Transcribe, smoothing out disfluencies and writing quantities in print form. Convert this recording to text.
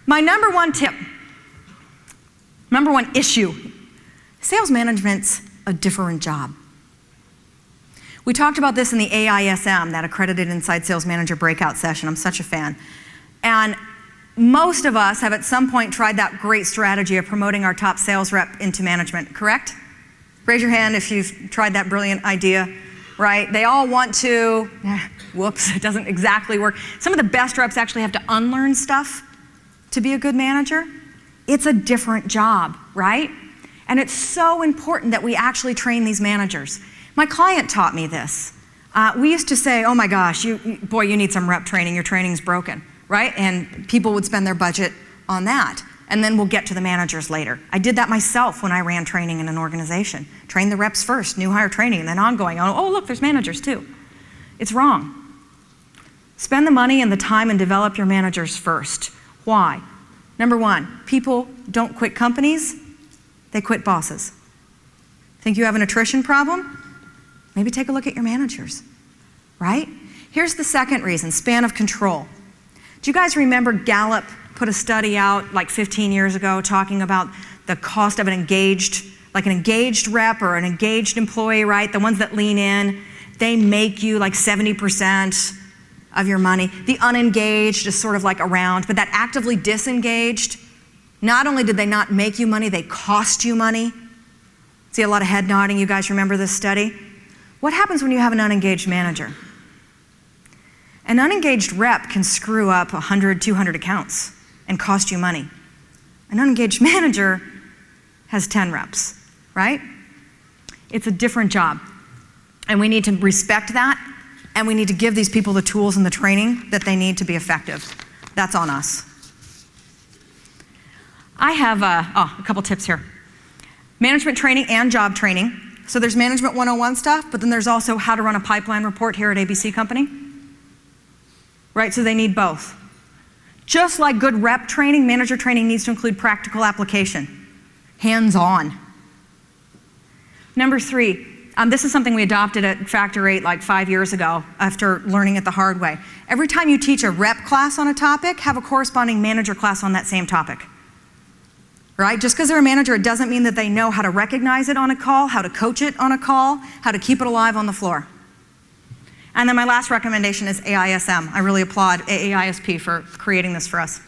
My number one tip, number one issue, sales management's a different job. We talked about this in the AISM, that Accredited Inside Sales Manager breakout session. I'm such a fan. And most of us have at some point tried that great strategy of promoting our top sales rep into management, correct? Raise your hand if you've tried that brilliant idea, right? They all want to, whoops, it doesn't exactly work. Some of the best reps actually have to unlearn stuff to be a good manager. It's a different job, right? And it's so important that we actually train these managers. My client taught me this. We used to say, oh my gosh, boy, you need some rep training, your training's broken, right? And people would spend their budget on that. And then we'll get to the managers later. I did that myself when I ran training in an organization. Train the reps first, new hire training, and then ongoing. Oh, look, there's managers too. It's wrong. Spend the money and the time and develop your managers first. Why? Number one, people don't quit companies, they quit bosses. Think you have an attrition problem? Maybe take a look at your managers, right? Here's the second reason, span of control. Do you guys remember Gallup put a study out like 15 years ago talking about the cost of an engaged rep or an engaged employee, right? The ones that lean in, they make you like 70% of your money. The unengaged is sort of like around, but that actively disengaged, not only did they not make you money, they cost you money. See a lot of head nodding, you guys remember this study? What happens when you have an unengaged manager? An unengaged rep can screw up 100, 200 accounts and cost you money. An unengaged manager has 10 reps, right? It's a different job. And we need to respect that, and we need to give these people the tools and the training that they need to be effective. That's on us. I have a couple tips here. Management training and job training. So there's management 101 stuff, but then there's also how to run a pipeline report here at ABC Company. Right, so they need both. Just like good rep training, manager training needs to include practical application, hands-on. Number three, this is something we adopted at Factor 8 like 5 years ago after learning it the hard way. Every time you teach a rep class on a topic, have a corresponding manager class on that same topic. Right? Just because they're a manager, it doesn't mean that they know how to recognize it on a call, how to coach it on a call, how to keep it alive on the floor. And then my last recommendation is AISM. I really applaud AAISP for creating this for us.